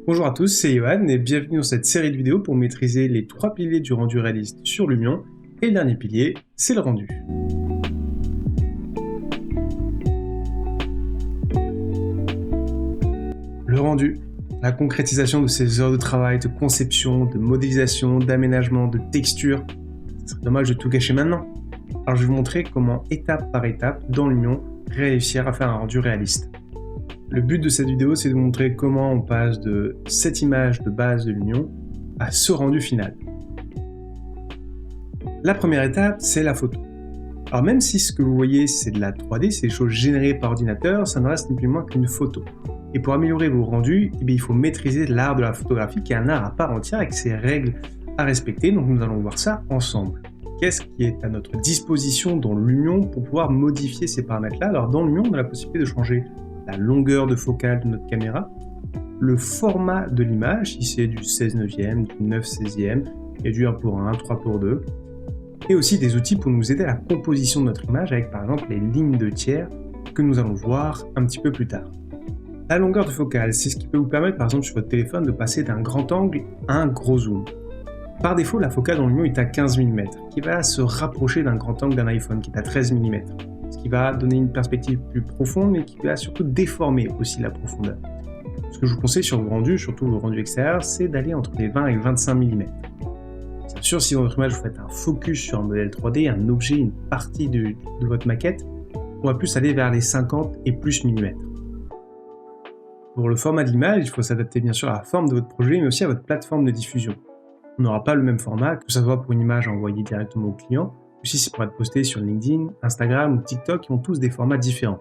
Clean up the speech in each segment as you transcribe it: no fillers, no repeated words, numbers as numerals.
Bonjour à tous, c'est Johan et bienvenue dans cette série de vidéos pour maîtriser les 3 piliers du rendu réaliste sur Lumion. Et le dernier pilier, c'est le rendu. Le rendu, la concrétisation de ces heures de travail, de conception, de modélisation, d'aménagement, de texture. Ce serait dommage de tout gâcher maintenant. Alors je vais vous montrer comment, étape par étape, dans Lumion, réussir à faire un rendu réaliste. Le but de cette vidéo, c'est de vous montrer comment on passe de cette image de base de Lumion à ce rendu final. La première étape, c'est la photo. Alors même si ce que vous voyez, c'est de la 3D, c'est des choses générées par ordinateur, ça ne reste ni plus ni moins qu'une photo. Et pour améliorer vos rendus, il faut maîtriser l'art de la photographie, qui est un art à part entière avec ses règles à respecter, donc nous allons voir ça ensemble. Qu'est-ce qui est à notre disposition dans Lumion pour pouvoir modifier ces paramètres-là? Alors dans Lumion, on a la possibilité de changer la longueur de focale de notre caméra, le format de l'image, si c'est du 16/9, du 9/16, et du 1:1, 3:2, et aussi des outils pour nous aider à la composition de notre image avec par exemple les lignes de tiers que nous allons voir un petit peu plus tard. La longueur de focale, c'est ce qui peut vous permettre par exemple sur votre téléphone de passer d'un grand angle à un gros zoom. Par défaut, la focale dans Lumion est à 15 mm, qui va se rapprocher d'un grand angle d'un iPhone qui est à 13 mm. Ce qui va donner une perspective plus profonde, mais qui va surtout déformer aussi la profondeur. Ce que je vous conseille sur vos rendus, surtout vos rendus extérieurs, c'est d'aller entre les 20 et 25 mm. Bien sûr, si dans votre image vous faites un focus sur un modèle 3D, un objet, une partie de votre maquette, on va plus aller vers les 50 et plus mm. Pour le format de l'image, il faut s'adapter bien sûr à la forme de votre projet, mais aussi à votre plateforme de diffusion. On n'aura pas le même format, que ce soit pour une image envoyée directement au client, ou si c'est pour être posté sur LinkedIn, Instagram ou TikTok, qui ont tous des formats différents.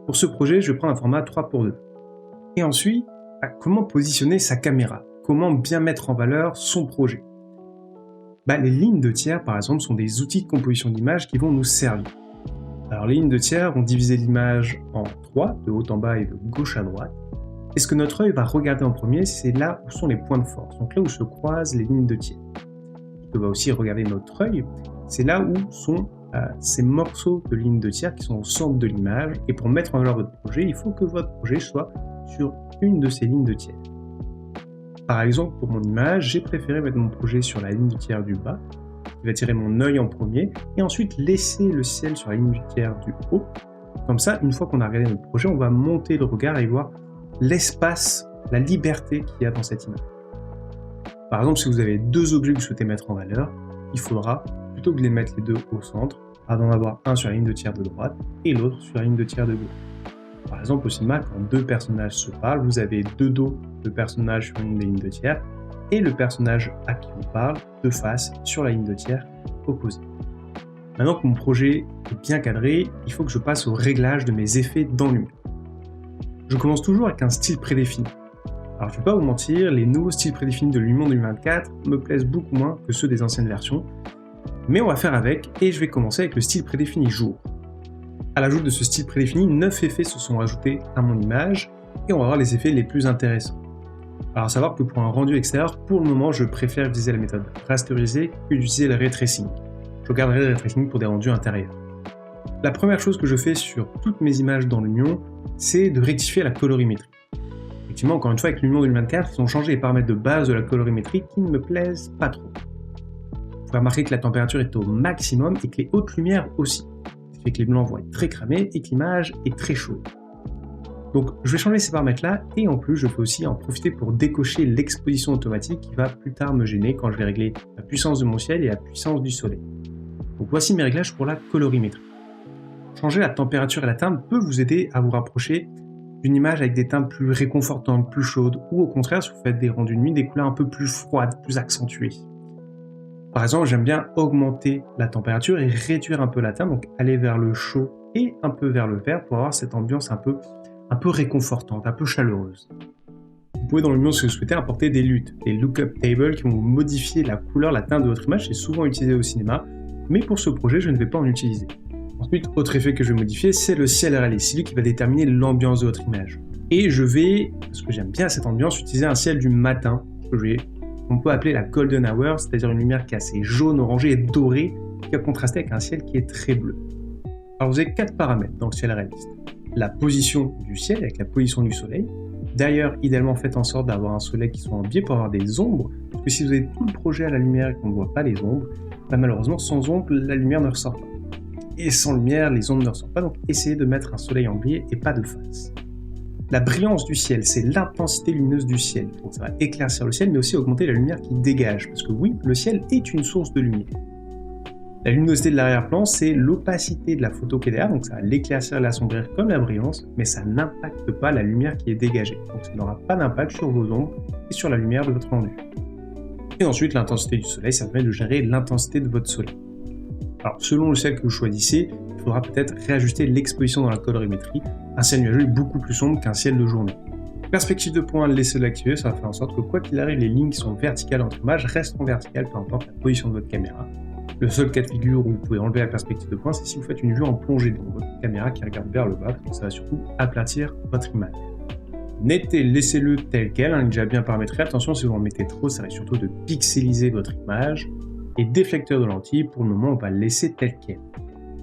Pour ce projet, je vais prendre un format 3:2. Et ensuite, comment positionner sa caméra? Comment bien mettre en valeur son projet? Les lignes de tiers, par exemple, sont des outils de composition d'image qui vont nous servir. Alors, les lignes de tiers vont diviser l'image en 3, de haut en bas et de gauche à droite. Et ce que notre œil va regarder en premier, c'est là où sont les points de force, donc là où se croisent les lignes de tiers. On va aussi regarder notre œil, c'est là où sont ces morceaux de lignes de tiers qui sont au centre de l'image, et pour mettre en valeur votre projet, il faut que votre projet soit sur une de ces lignes de tiers. Par exemple, pour mon image, j'ai préféré mettre mon projet sur la ligne de tiers du bas, qui va tirer mon œil en premier, et ensuite laisser le ciel sur la ligne du tiers du haut. Comme ça, une fois qu'on a regardé notre projet, on va monter le regard et voir l'espace, la liberté qu'il y a dans cette image. Par exemple, si vous avez deux objets que vous souhaitez mettre en valeur, il faudra, plutôt que de les mettre les deux au centre, d'en avoir un sur la ligne de tiers de droite et l'autre sur la ligne de tiers de gauche. Par exemple, au cinéma, quand deux personnages se parlent, vous avez deux dos de personnages sur une des lignes de tiers et le personnage à qui on parle de face sur la ligne de tiers opposée. Maintenant que mon projet est bien cadré, il faut que je passe au réglage de mes effets dans Lumion. Je commence toujours avec un style prédéfini. Alors je ne vais pas vous mentir, les nouveaux styles prédéfinis de Lumion 2024 me plaisent beaucoup moins que ceux des anciennes versions, mais on va faire avec et je vais commencer avec le style prédéfini jour. À l'ajout de ce style prédéfini, 9 effets se sont ajoutés à mon image et on va voir les effets les plus intéressants. Alors à savoir que pour un rendu extérieur, pour le moment je préfère utiliser la méthode rasterisée que d'utiliser le ray tracing. Je garderai le ray tracing pour des rendus intérieurs. La première chose que je fais sur toutes mes images dans Lumion, c'est de rectifier la colorimétrie. Effectivement, encore une fois, avec Lumion 2024, ils ont changé les paramètres de base de la colorimétrie qui ne me plaisent pas trop. Vous pouvez remarquer que la température est au maximum et que les hautes lumières aussi. Ce qui fait que les blancs vont être très cramés et que l'image est très chaude. Donc je vais changer ces paramètres-là et en plus je peux aussi en profiter pour décocher l'exposition automatique qui va plus tard me gêner quand je vais régler la puissance de mon ciel et la puissance du soleil. Donc voici mes réglages pour la colorimétrie. Changer la température et la teinte peut vous aider à vous rapprocher d'une image avec des teintes plus réconfortantes, plus chaudes, ou au contraire, si vous faites des rendus de nuit, des couleurs un peu plus froides, plus accentuées. Par exemple, j'aime bien augmenter la température et réduire un peu la teinte, donc aller vers le chaud et un peu vers le vert pour avoir cette ambiance un peu réconfortante, un peu chaleureuse. Vous pouvez dans Lumion, si vous souhaitez, importer des LUT, des Lookup Tables qui vont modifier la couleur, la teinte de votre image. C'est souvent utilisé au cinéma, mais pour ce projet, je ne vais pas en utiliser. Ensuite, autre effet que je vais modifier, c'est le ciel réaliste. C'est lui qui va déterminer l'ambiance de votre image. Et je vais, parce que j'aime bien cette ambiance, utiliser un ciel du matin, qu'on peut appeler la golden hour, c'est-à-dire une lumière qui est assez jaune, orangée et dorée, qui va contraster avec un ciel qui est très bleu. Alors vous avez 4 paramètres dans le ciel réaliste. La position du ciel avec la position du soleil, D'ailleurs, idéalement, faites en sorte d'avoir un soleil qui soit en biais pour avoir des ombres, parce que si vous avez tout le projet à la lumière et qu'on ne voit pas les ombres, malheureusement, sans ombre, la lumière ne ressort pas. Et sans lumière, les ombres ne ressortent pas, donc essayez de mettre un soleil en biais et pas de face. La brillance du ciel, c'est l'intensité lumineuse du ciel. Donc ça va éclaircir le ciel, mais aussi augmenter la lumière qui dégage, parce que oui, le ciel est une source de lumière. La luminosité de l'arrière-plan, c'est l'opacité de la photo qui est derrière, donc ça va l'éclaircir et l'assombrir comme la brillance, mais ça n'impacte pas la lumière qui est dégagée. Donc ça n'aura pas d'impact sur vos ombres et sur la lumière de votre rendu. Et ensuite, l'intensité du soleil, ça permet de gérer l'intensité de votre soleil. Alors, selon le ciel que vous choisissez, il faudra peut-être réajuster l'exposition dans la colorimétrie. Un ciel nuageux est beaucoup plus sombre qu'un ciel de journée. Perspective de point, laissez-le activer, ça va faire en sorte que quoi qu'il arrive, les lignes qui sont verticales entre images resteront verticales, peu importe la position de votre caméra. Le seul cas de figure où vous pouvez enlever la perspective de point, c'est si vous faites une vue en plongée, donc votre caméra qui regarde vers le bas, donc ça va surtout aplatir votre image. Netté, laissez-le tel quel, il est déjà bien paramétré. Attention, si vous en mettez trop, ça risque surtout de pixeliser votre image. Et déflecteur de lentille, pour le moment, on va le laisser tel quel.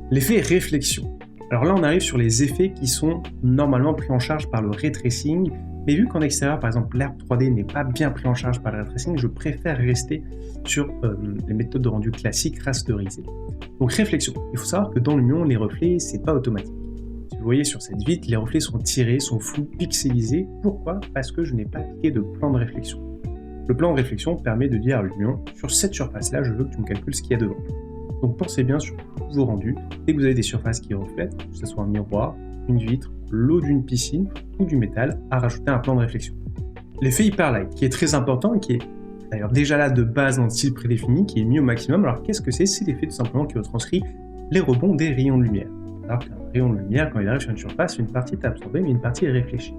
L'effet réflexion. Alors là, on arrive sur les effets qui sont normalement pris en charge par le ray tracing, mais vu qu'en extérieur, par exemple, l'herbe 3D n'est pas bien pris en charge par le ray tracing, je préfère rester sur les méthodes de rendu classiques rasterisées. Donc réflexion. Il faut savoir que dans Lumion, les reflets, c'est pas automatique. Si vous voyez sur cette vitre, les reflets sont tirés, sont flous, pixelisés. Pourquoi ? Parce que je n'ai pas appliqué de plan de réflexion. Le plan de réflexion permet de dire à Lumion, sur cette surface-là, je veux que tu me calcules ce qu'il y a devant. Donc pensez bien sur tous vos rendus, dès que vous avez des surfaces qui reflètent, que ce soit un miroir, une vitre, l'eau d'une piscine ou du métal, à rajouter un plan de réflexion. L'effet Hyperlight, qui est très important et qui est d'ailleurs déjà là de base dans le style prédéfini, qui est mis au maximum. Alors qu'est-ce que c'est ? C'est l'effet tout simplement qui retranscrit les rebonds des rayons de lumière. Alors qu'un rayon de lumière, quand il arrive sur une surface, une partie est absorbée, mais une partie est réfléchie.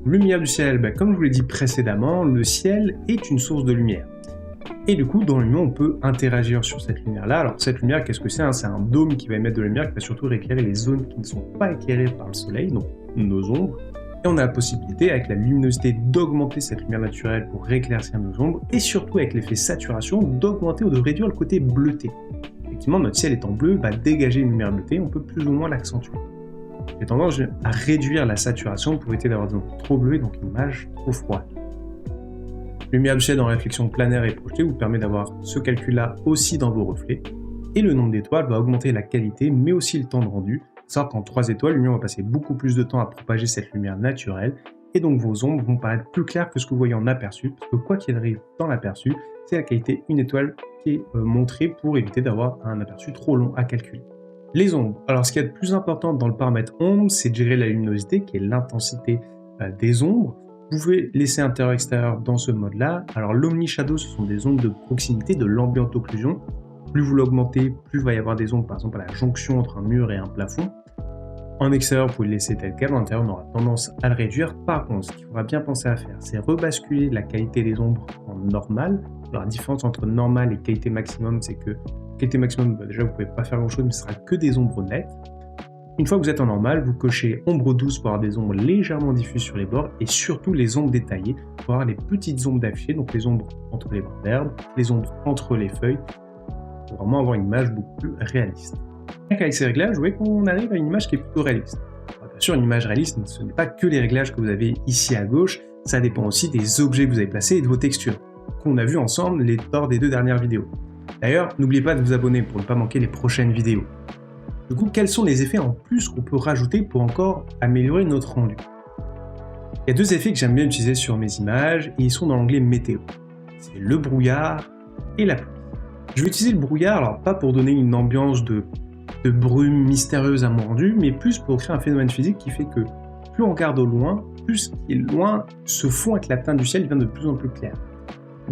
Lumière du ciel, comme je vous l'ai dit précédemment, le ciel est une source de lumière. Et du coup, dans Lumion, on peut interagir sur cette lumière-là. Alors cette lumière, qu'est-ce que c'est ? C'est un dôme qui va émettre de la lumière, qui va surtout éclairer les zones qui ne sont pas éclairées par le soleil, donc nos ombres. Et on a la possibilité, avec la luminosité, d'augmenter cette lumière naturelle pour éclaircir nos ombres, et surtout avec l'effet saturation, d'augmenter ou de réduire le côté bleuté. Effectivement, notre ciel étant bleu, va dégager une lumière bleutée, on peut plus ou moins l'accentuer. J'ai tendance à réduire la saturation pour éviter d'avoir des ombres trop bleues et donc une image trop froide. Lumière du ciel en réflexion planaire et projetée vous permet d'avoir ce calcul-là aussi dans vos reflets. Et le nombre d'étoiles va augmenter la qualité, mais aussi le temps de rendu. Sauf qu'en 3 étoiles, Lumion va passer beaucoup plus de temps à propager cette lumière naturelle, et donc vos ombres vont paraître plus claires que ce que vous voyez en aperçu, parce que quoi qu'il arrive dans l'aperçu, c'est la qualité une étoile qui est montrée pour éviter d'avoir un aperçu trop long à calculer. Les ombres. Alors ce qu'il y a de plus important dans le paramètre ombre, c'est de gérer la luminosité, qui est l'intensité des ombres. Vous pouvez laisser intérieur-extérieur dans ce mode-là. Alors l'Omni-Shadow, ce sont des ombres de proximité, de l'ambient occlusion. Plus vous l'augmentez, plus il va y avoir des ombres, par exemple à la jonction entre un mur et un plafond. En extérieur, vous pouvez le laisser tel quel. En intérieur, on aura tendance à le réduire. Par contre, ce qu'il faudra bien penser à faire, c'est rebasculer la qualité des ombres en normal. Alors la différence entre normal et qualité maximum, c'est que qualité maximum, déjà vous ne pouvez pas faire grand chose, mais ce sera que des ombres nettes. Une fois que vous êtes en normal, vous cochez ombre douce pour avoir des ombres légèrement diffuses sur les bords et surtout les ombres détaillées pour avoir les petites ombres d'affichés, donc les ombres entre les brins d'herbe, les ombres entre les feuilles, pour vraiment avoir une image beaucoup plus réaliste. Avec ces réglages, vous voyez qu'on arrive à une image qui est plutôt réaliste. Alors, bien sûr, une image réaliste, ce n'est pas que les réglages que vous avez ici à gauche, ça dépend aussi des objets que vous avez placés et de vos textures, qu'on a vu ensemble lors des 2 dernières vidéos. D'ailleurs, n'oubliez pas de vous abonner pour ne pas manquer les prochaines vidéos. Du coup, quels sont les effets en plus qu'on peut rajouter pour encore améliorer notre rendu ? Il y a 2 effets que j'aime bien utiliser sur mes images et ils sont dans l'onglet météo. C'est le brouillard et la pluie. Je vais utiliser le brouillard, alors pas pour donner une ambiance de brume mystérieuse à mon rendu, mais plus pour créer un phénomène physique qui fait que plus on regarde au loin, plus ce qui est loin se fond avec la teinte du ciel, devient de plus en plus clair.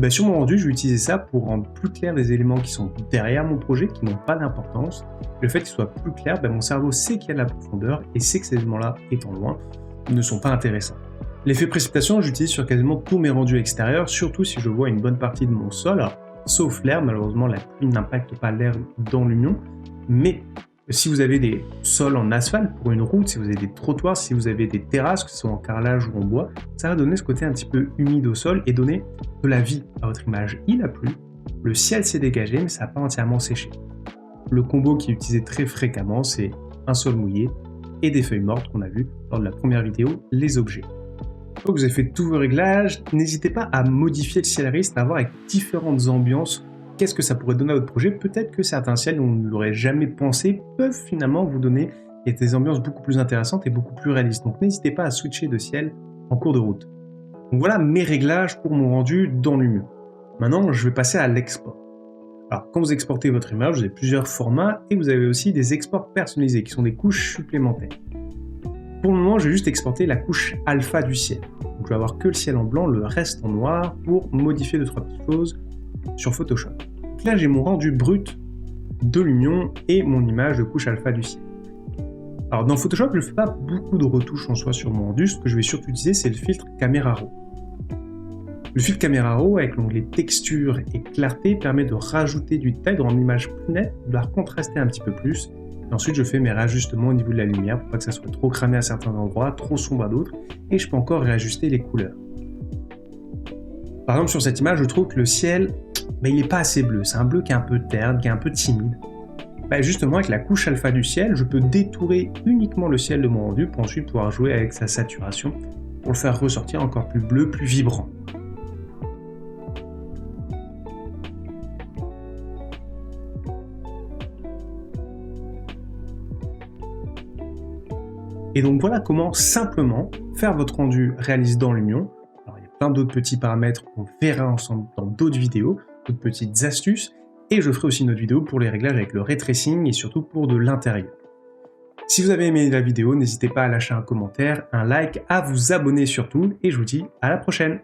Sur mon rendu, je vais utiliser ça pour rendre plus clair les éléments qui sont derrière mon projet, qui n'ont pas d'importance. Le fait qu'ils soient plus clairs, mon cerveau sait qu'il y a de la profondeur et sait que ces éléments-là, étant loin, ne sont pas intéressants. L'effet précipitation, j'utilise sur quasiment tous mes rendus extérieurs, surtout si je vois une bonne partie de mon sol. Alors, sauf l'herbe, malheureusement la pluie n'impacte pas l'herbe dans Lumion, mais si vous avez des sols en asphalte pour une route, si vous avez des trottoirs, si vous avez des terrasses, que ce soit en carrelage ou en bois, ça va donner ce côté un petit peu humide au sol et donner de la vie à votre image. Il a plu, le ciel s'est dégagé, mais ça n'a pas entièrement séché. Le combo qui est utilisé très fréquemment, c'est un sol mouillé et des feuilles mortes qu'on a vu lors de la première vidéo, les objets. Une fois que vous avez fait tous vos réglages, n'hésitez pas à modifier le ciel gris, à voir avec différentes ambiances qu'est-ce que ça pourrait donner à votre projet. Peut-être que certains ciels, on ne l'aurait jamais pensé, peuvent finalement vous donner des ambiances beaucoup plus intéressantes et beaucoup plus réalistes. Donc n'hésitez pas à switcher de ciel en cours de route. Donc voilà mes réglages pour mon rendu dans Lumion. Maintenant, je vais passer à l'export. Alors, quand vous exportez votre image, vous avez plusieurs formats et vous avez aussi des exports personnalisés qui sont des couches supplémentaires. Pour le moment, je vais juste exporter la couche alpha du ciel. Donc, je vais avoir que le ciel en blanc, le reste en noir pour modifier 2-3 petites choses sur Photoshop. Donc là, j'ai mon rendu brut de Lumion et mon image de couche alpha du ciel. Alors, dans Photoshop, je ne fais pas beaucoup de retouches en soi sur mon rendu. Ce que je vais surtout utiliser, c'est le filtre Camera Raw. Le filtre Camera Raw avec l'onglet texture et clarté permet de rajouter du détail, de rendre l'image plus nette, de la contraster un petit peu plus. Et ensuite, je fais mes réajustements au niveau de la lumière pour pas que ça soit trop cramé à certains endroits, trop sombre à d'autres. Et je peux encore réajuster les couleurs. Par exemple, sur cette image, je trouve que le ciel, il n'est pas assez bleu. C'est un bleu qui est un peu terne, qui est un peu timide. Justement, avec la couche alpha du ciel, je peux détourer uniquement le ciel de mon rendu pour ensuite pouvoir jouer avec sa saturation pour le faire ressortir encore plus bleu, plus vibrant. Et donc voilà comment simplement faire votre rendu réaliste dans Lumion. Alors il y a plein d'autres petits paramètres qu'on verra ensemble dans d'autres vidéos, d'autres petites astuces, et je ferai aussi une autre vidéo pour les réglages avec le ray tracing et surtout pour de l'intérieur. Si vous avez aimé la vidéo, n'hésitez pas à lâcher un commentaire, un like, à vous abonner surtout, et je vous dis à la prochaine.